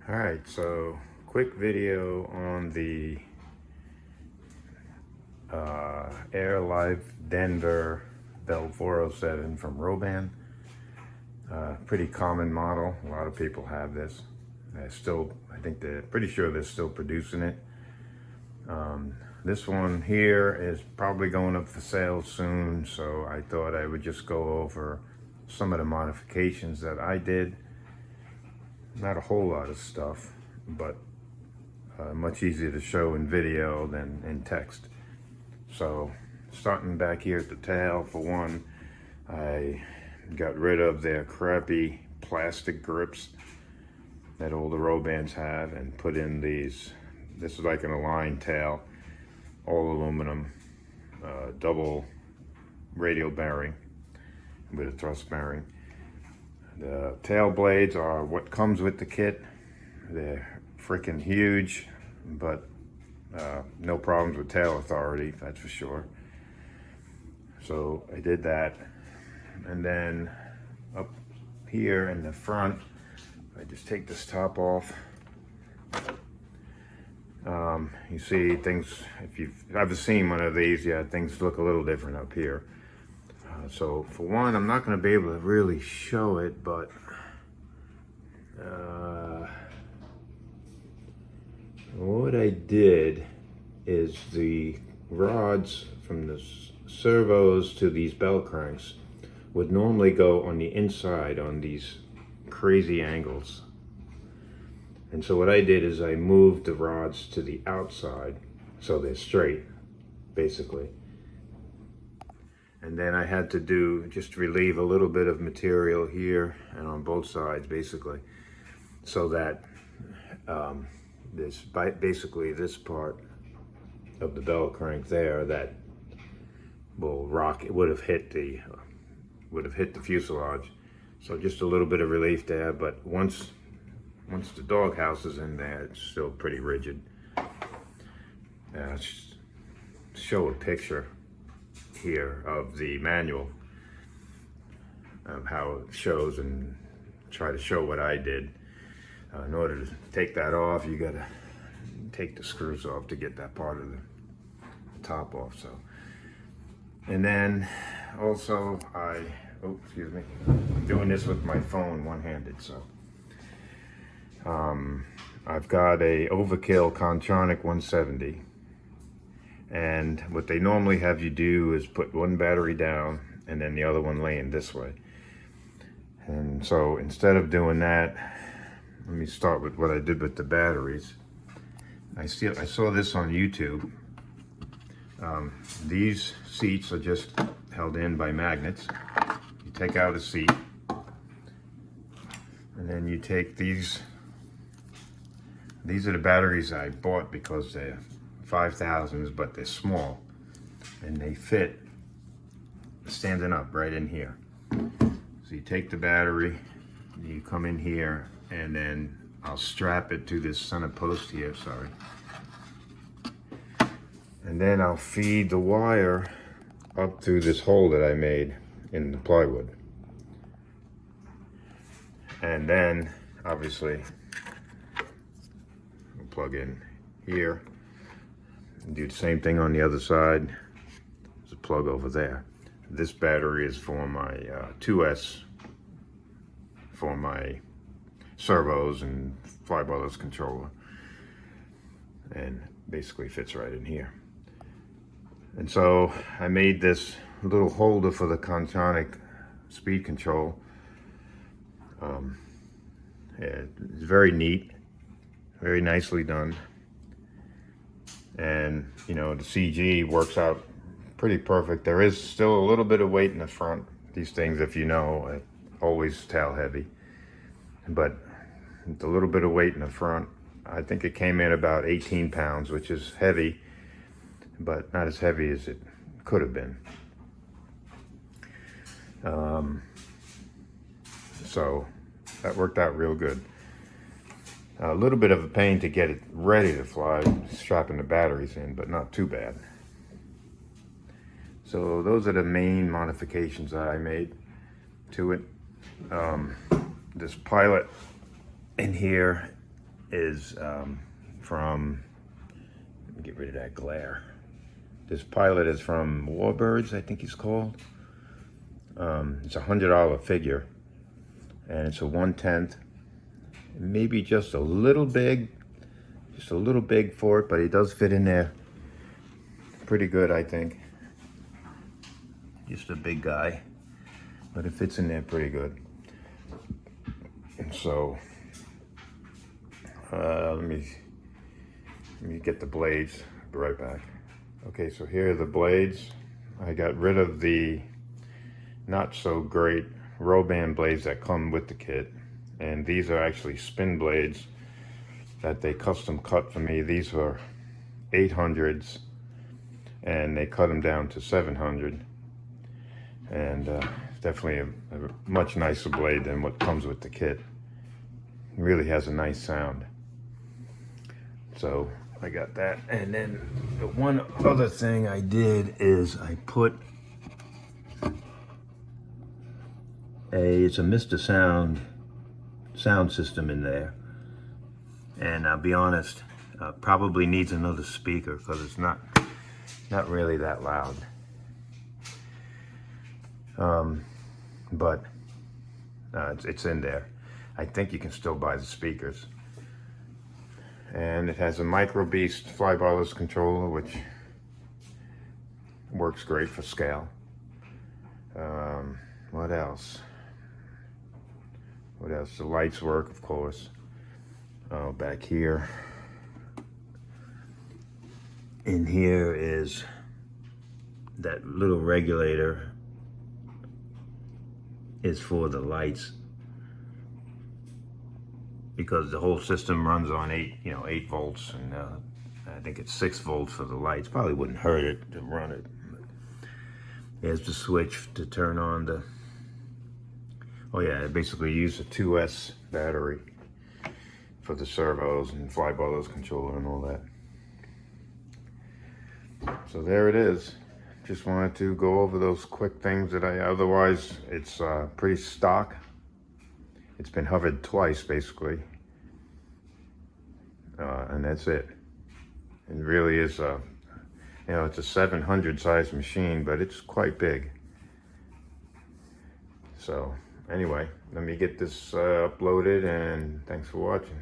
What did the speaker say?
All right, so quick video on the Air Life Denver Bell 407 from Roban. Pretty common model. A lot of people have this. I think they're pretty sure they're still producing it. This one here is probably going up for sale soon, so I thought I would just go over some of the modifications that I did. Not a whole lot of stuff, but much easier to show in video than in text. So starting back here at the tail, for one, I got rid of their crappy plastic grips that all the Robans have and put in these. This is like an aligned tail, all aluminum, double radial bearing with a thrust bearing. The tail blades are what comes with the kit. They're freaking huge, but no problems with tail authority, that's for sure. So I did that. And then up here in the front, I just take this top off. You see things, if you've ever seen one of these, yeah, things look a little different up here. So for one, I'm not going to be able to really show it, but what I did is the rods from the servos to these bell cranks would normally go on the inside on these crazy angles. And so what I did is I moved the rods to the outside so they're straight, basically. And then I had to do, just relieve a little bit of material here and on both sides, basically, so that basically this part of the bell crank there that will rock, it would have hit the fuselage. So just a little bit of relief there, but once the doghouse is in there, it's still pretty rigid. Show a picture here of the manual of how it shows and try to show what I did. In order to take that off, you gotta take the screws off to get that part of the top off. So, and then also excuse me, I'm doing this with my phone one-handed, so I've got a Overkill Contronic 170. And what they normally have you do is put one battery down and then the other one laying this way. And so instead of doing that, let me start with what I did with the batteries. I saw this on YouTube. These seats are just held in by magnets. You take out a seat, and then you take these. These are the batteries I bought because they're 5,000s, but they're small and they fit standing up right in here. So you take the battery, you come in here, and then I'll strap it to this center post here, sorry. And then I'll feed the wire up through this hole that I made in the plywood. And then obviously we'll plug in here. Do the same thing on the other side. There's a plug over there. This battery is for my 2S, for my servos and flybarless controller, and basically fits right in here. And so I made this little holder for the Contronic speed control. It's very neat, very nicely done. And you know, the CG works out pretty perfect. There is still a little bit of weight in the front. These things, if you know, always tail heavy, but the little bit of weight in the front, I think it came in about 18 pounds, which is heavy, but not as heavy as it could have been. So that worked out real good. A little bit of a pain to get it ready to fly, strapping the batteries in, but not too bad. So those are the main modifications that I made to it. This pilot in here is from, let me get rid of that glare. This pilot is from Warbirds, I think he's called. It's a $100 figure, and it's a 1/10. Maybe just a little big for it, but it does fit in there pretty good, I think. Just a big guy, but it fits in there pretty good. And so, let me get the blades. I'll be right back. Okay, so here are the blades. I got rid of the not so great Roban blades that come with the kit, and these are actually spin blades that they custom cut for me. These are 800s, and they cut them down to 700, and definitely a much nicer blade than what comes with the kit. It really has a nice sound. So I got that, and then the one other thing I did is I put it's a Mr. sound system in there, and I'll be honest, probably needs another speaker because it's not really that loud. But it's in there. I think you can still buy the speakers. And it has a Micro Beast flybarless controller, which works great for scale. What else? What else? The lights work, of course. Oh, back here. In here is that little regulator is for the lights, because the whole system runs on 8 volts, and I think it's 6 volts for the lights. Probably wouldn't hurt it to run it. There's the switch to turn on the, oh yeah, I basically use a 2S battery for the servos and flybarless controller and all that. So there it is. Just wanted to go over those quick things that otherwise it's pretty stock. It's been hovered twice basically, and that's it. It really is it's a 700 size machine, but it's quite big. So anyway, let me get this uploaded, and thanks for watching.